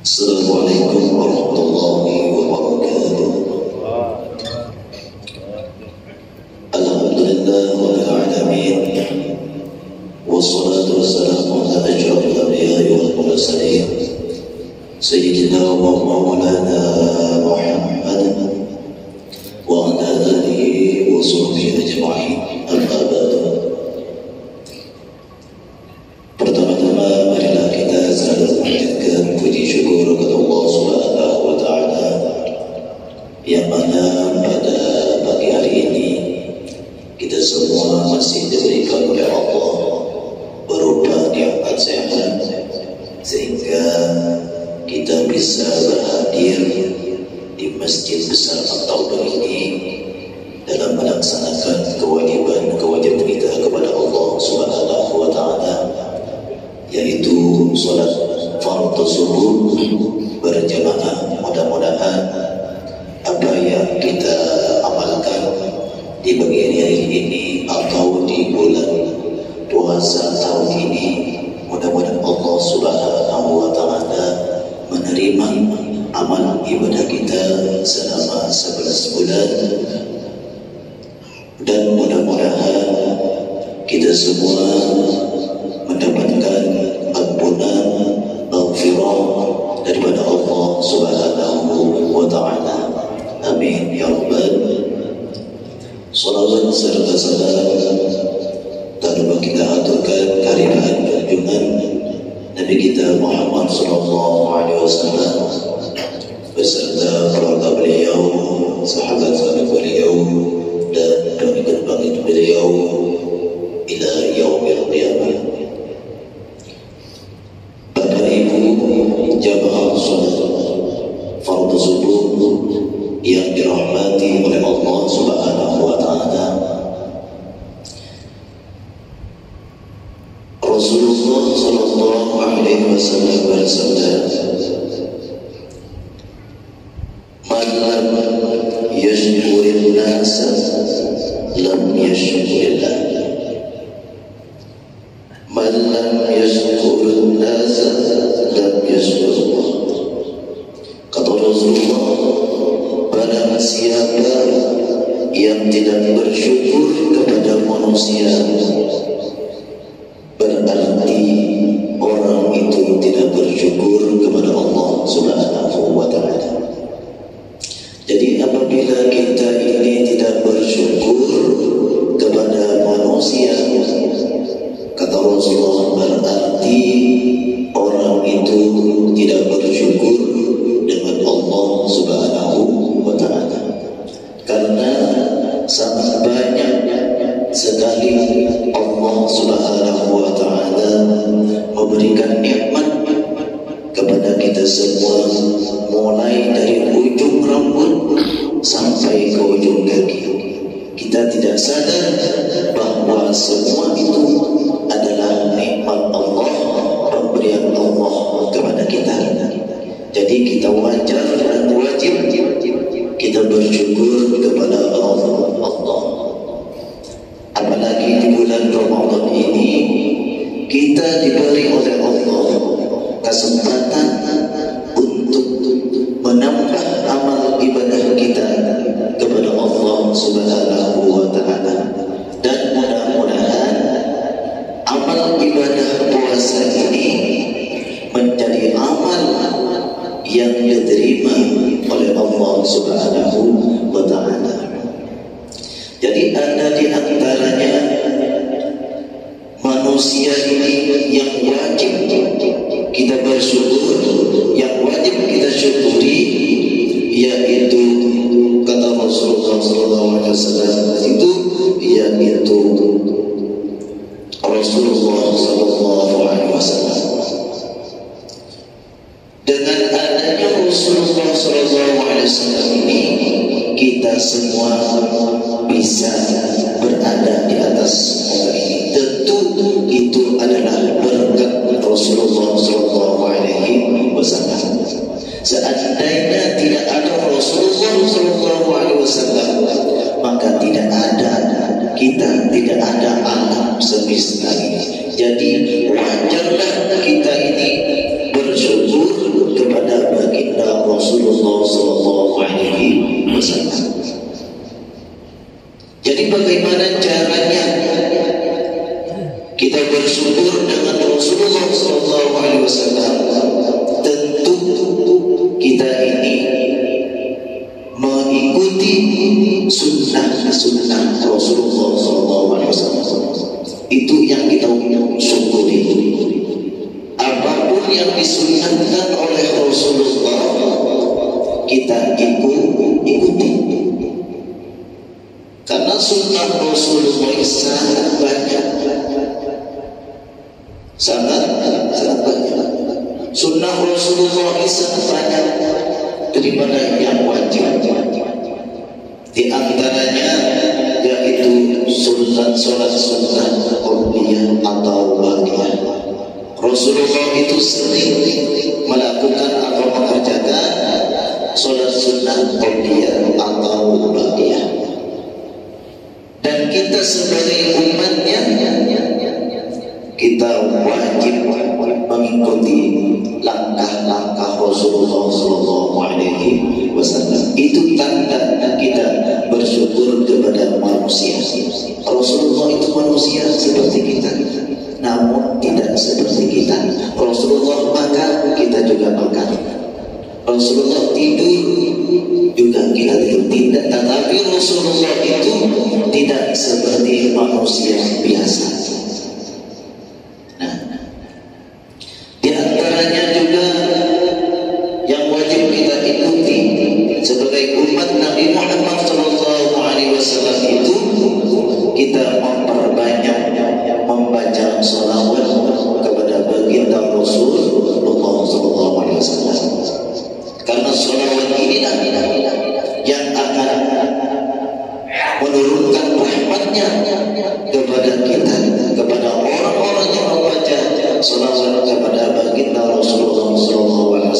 Assalamualaikum warahmatullahi wabarakatuh. Alhamdulillah rabbil alamin. Wassalatu wassalamu ala asyrafil anbiya'i wal mursalin sayyidina wa maulana Muhammad wa ala alihi wa sahbihi ajma'in. Amma ba'du. Pertama-tama marilah kita selalu mengaturkan puji syukur kepada Allah Subhanahu wa taala yang mana pada pagi hari ini kita semua masih diberikan oleh Allah berupa nikmat sehat sehingga kita bisa berhadir di Masjid Besar At-Taubah ini dalam melaksanakan kewajiban kita kepada Allah Subhanahu wa taala, yaitu salat fardhu subuh berjamaah. Mudah-mudahan apa yang kita amalkan di pagi hari ini atau di bulan puasa tahun ini, mudah-mudahan Allah Subhanahu wa taala menerima amal ibadah kita selama 11 bulan, dan mudah-mudahan kita semua mendapatkan ampunan maghfirah daripada Allah Subhanahu wa taala. Amin ya rabbal. Salawat serta salam tak lupa kita aturkan kehadiran junjungan Nabi kita Muhammad sallallahu alaihi wasallam beserta keluarga beliau, sahabat-sahabat beliau, dan pengikut-pengikut beliau ila yaumil qiyamah. Bapak Ibu jamaah salat fardhu subuh yang dirahmati oleh Allah Subhanahu wa taala, Rasulullah sallallahu alaihi wasallam bersabda, "Man lam yashkurin nas lam yashkurillah. Man lam yashkurin nas lam yashkurillah." Kata Rasulullah, barang siapa yang tidak bersyukur kepada manusia, berarti orang itu tidak bersyukur kepada Allah Subhanahu wa taala. Jadi apabila kita ini tidak bersyukur kepada manusia, kata Rasulullah, berarti orang itu tidak bersyukur dengan Allah Subhanahu wa taala. Karena sangat banyak sekali Allah Subhanahu wa taala memberikan nikmat kepada kita semua, mulai dari ujung rambut sampai ke ujung kaki. Kita tidak sadar bahwa semua itu adalah nikmat Allah, pemberian Allah kepada kita. Jadi kita wajar dan wajib kita bersyukur kepada Allah. Apalagi di bulan Ramadan ini kita diberi oleh Allah kesempatan untuk menambah amal ibadah kita kepada Allah Subhanahu wa taala, dan mudah-mudahan amal ibadah puasa ini menjadi amal yang diterima oleh Allah Subhanahu wa taala. Jadi ada di antaranya manusia ini yang wajib kita bersyukur, yang wajib kita syukuri, yaitu kata Rasulullah SAW itu, yaitu Rasulullah SAW. Dengan adanya Rasulullah SAW ini, kita semua bisa berada di atas muka ini. Tentu itu adalah berkat Rasulullah SAW. Seandainya tidak ada Rasulullah SAW, maka tidak ada kita, tidak ada alam semesta ini. Jadi wajarlah kita ini bersyukur kepada sunnah Rasulullah sangat banyak, sangat banyak. Sunnah Rasulullah sangat banyak daripada yang wajib. Di antaranya yaitu solat sunnah qabliyah atau ba'diyah. Rasulullah itu sering melakukan atau mengerjakan solat sunnah qabliyah atau ba'diyah. Dan kita sebagai umatnya, kita wajib mengikuti langkah-langkah Rasulullah SAW. Itu tanda kita bersyukur kepada manusia. Rasulullah itu manusia seperti kita, namun tidak seperti kita. Rasulullah makan, kita juga makan. Rasulullah tidur, juga kita tidur. Tetapi Rasulullah itu tidak seperti manusia biasa. Nah, di antaranya juga yang wajib kita ikuti sebagai umat Nabi Muhammad SAW itu, kita memperbanyak membaca salawat kepada baginda Rasulullah SAW. Karena salawat inilah yang akan menurunkan rahmatnya kepada kita, kepada orang-orang yang membaca salawat kepada baginda Rasulullah SAW.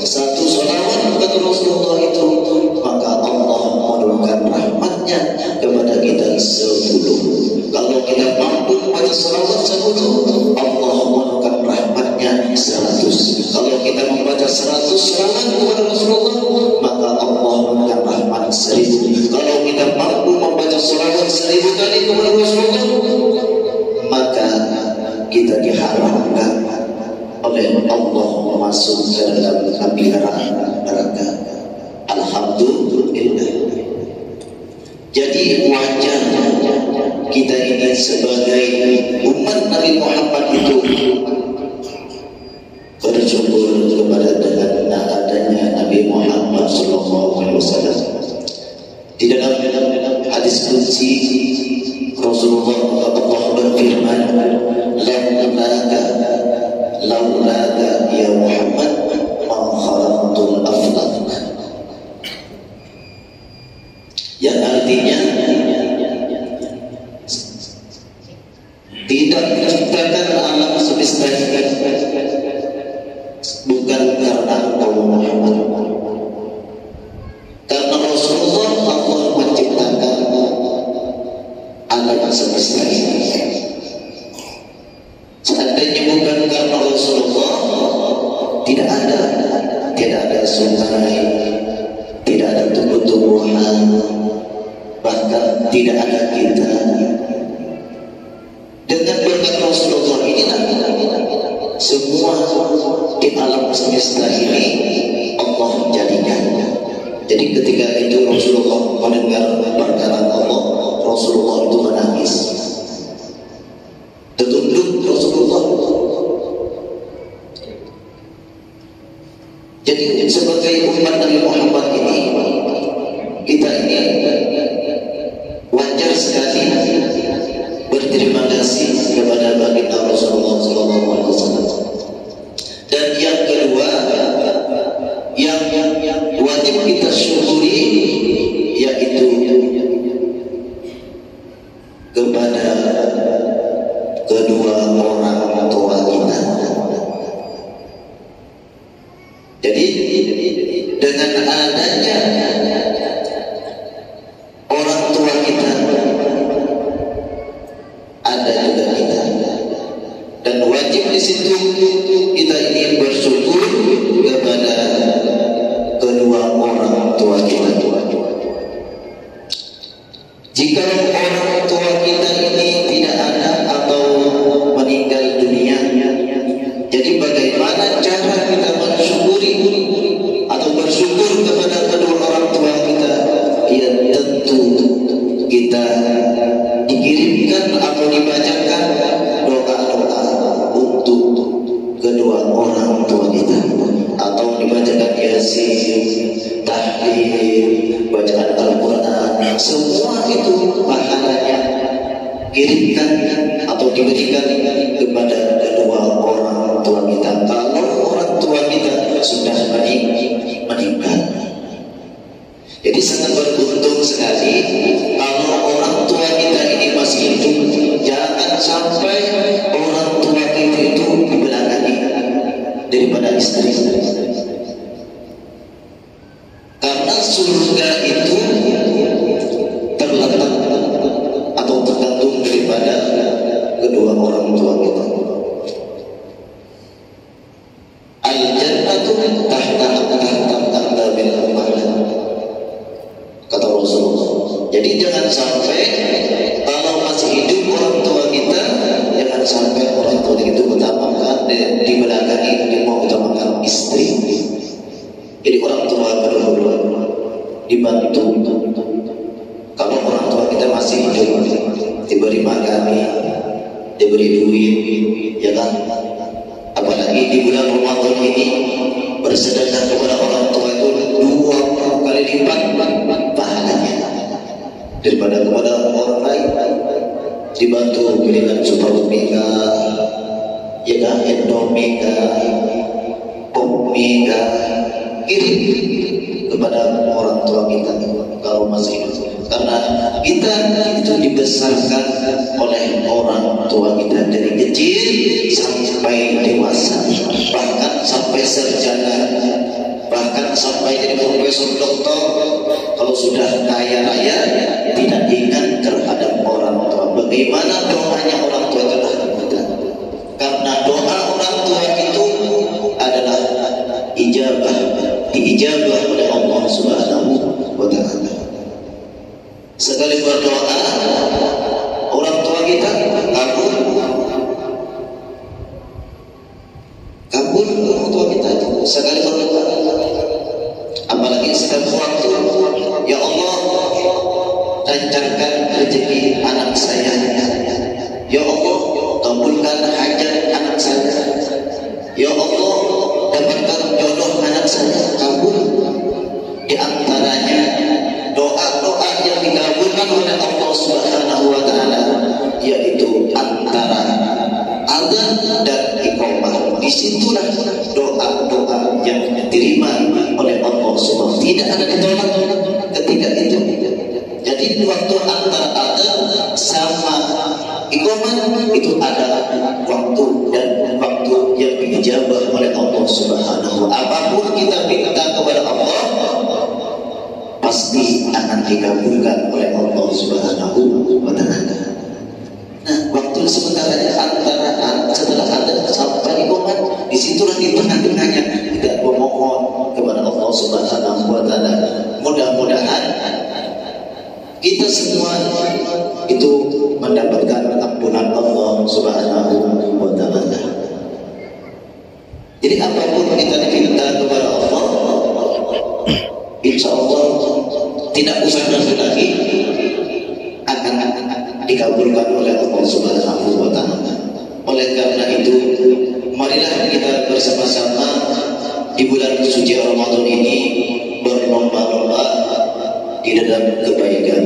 Satu salawat kepada Rasulullah itu, maka Allah menurunkan rahmatnya kepada kita 10. Kalau kita mampu membaca salawat 10, Allah menurunkan rahmatnya 100. Kalau kita membaca 100 salawat kepada Rasulullah, maka Allah menurunkan rahmat 1000. Kalau kita mampu membaca salawat 1000 kali kepada Rasulullah, maka kita diharapkan oleh Allah masuk ke dalam api neraka. Alhamdulillah. Jadi wajar kita ini sebagai umat Nabi Muhammad itu bersyukur kepada dengan adanya Nabi Muhammad SAW. Di dalam hadis qudsi Rasulullah Allah berfirman, laulaka ya Muhammad ma khalaqtul aflaq. Yang artinya tidak menciptakan alam semesta bukan karena engkau Muhammad. Karena Rasulullah Allah menciptakan alam semesta ini. Seandainya bukan karena Rasulullah, tidak ada sungai, tidak ada tumbuh-tumbuhan, bahkan tidak ada kita. Dengan berkat Rasulullah inilah semua di alam semesta ini Allah jadikan. Jadi ketika itu Rasulullah mendengar perkataan Allah, Rasulullah itu menangis. Tertunduk Rasulullah. Jadi sebagai umat Nabi Muhammad ini, kita ini wajar sekali berterima kasih kepada baginda Rasulullah SAW. Dan yang kedua, yang wajib kita syukuri yaitu kepada kedua orang tua kita. Jadi dengan adanya orang tua kita, ada juga kita, dan wajib di situ kita ini bersyukur kepada kedua orang tua kita. Jika orang tua kita ini tidak ada atau meninggal dunia, jadi bagaimana cara kita mensyukuri atau bersyukur kepada kedua orang tua kita? Ya tentu kita dikirimkan atau dibacakan doa-doa untuk kedua orang tua kita, atau dibacakan yasin, tahlil, bacaan Al-Quran, semua itu kirimkan atau diberikan kepada kedua orang tua kita kalau orang tua kita sudah meninggal. Jadi sangat beruntung sekali kalau orang tua kita ini masih hidup. Jangan sampai orang tua kita itu dibelakangi daripada istri. Karena surga itu terletak atau tergantung daripada kedua orang tua kita. Al-jannatu tahta aqdabil ummahat, kata Rasulullah. Jadi jangan sampai kalau masih hidup orang tua kita, jangan sampai orang tua itu utamakan dibelakangi, dia mau utamakan istri. Jadi orang tua berdua dibantu. Kalau orang tua kita masih hidup, diberi makan, diberi duit, ya kan? Apalagi di bulan Ramadan ini bersedekah kepada orang tua itu 20 kali lipat pahalanya daripada kepada orang lain. Dibantu belikan super mega, ya kan? Indomega, pop mega, kirim kepada orang tua kita kalau masih hidup. Karena kita itu dibesarkan oleh orang tua kita dari kecil sampai dewasa, bahkan sampai sarjana, bahkan sampai jadi profesor doktor. Kalau sudah kaya raya tidak ingat terhadap orang tua. Bagaimana doanya orang tua terhadap kita? Karena doa orang tua itu adalah diijabah oleh Allah Subhanahu wa Ta'ala. Sekali berdoa orang tua kita kabul orang tua kita itu sekali berdoa. Apalagi setiap waktu, ya Allah lancarkan rezeki anak saya, ya Allah kabulkan hajat anak saya, ya Allah dapatkan jodoh anak saya. Kabul. Di antaranya doa-doa yang dikabulkan oleh Allah Subhanahu wa Ta'ala, yaitu antara adzan dan iqamah. Disitulah doa-doa yang diterima oleh Allah Subhanahu. Tidak ada ditolak ketika itu. Jadi waktu antara adzan sama iqamah itu ada waktu dan waktu yang dijabah oleh Allah Subhanahu. Apapun kita minta kepada Allah pasti akan dikabulkan oleh Allah Subhanahu wa Ta'ala. Nah, waktu sebentarnya antara setelah ada sampai iqamah, disitulah di tengah-tengahnya kita memohon kepada Allah Subhanahu wa Ta'ala. Mudah-mudahan kita semua itu mendapatkan ampunan Allah Subhanahu wa Ta'ala. Jadi apapun kita minta kepada Allah, insya Allah tidak usah ragu lagi, akan dikabulkan oleh Allah Subhanahu wa Ta'ala. Oleh karena itu, marilah kita bersama-sama di bulan suci Ramadan ini berlomba-lomba di dalam kebaikan.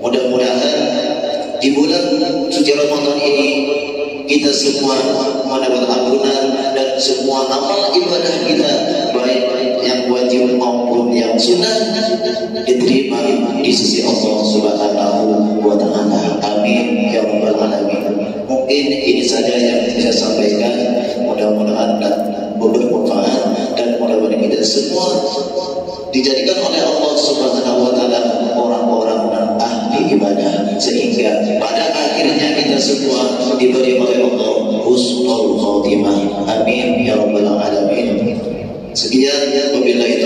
Mudah-mudahan di bulan suci Ramadan ini kita semua mendapat ampunan dan semua amal ibadah kita, baik yang wajib maupun yang sunnah, diterima di sisi Allah Subhanahu wa Ta'ala. Amin ya rabbal alamin. Mungkin ini saja yang saya sampaikan. Mudah-mudahan bermanfaat dan mudah-mudahan kita semua dijadikan oleh Allah Subhanahu wa Ta'ala orang-orang dan ahli ibadah, sehingga pada akhirnya kita semua diberi oleh Allah husnul khatimah. Amin ya rabbal alamin. Sekian, wabillahi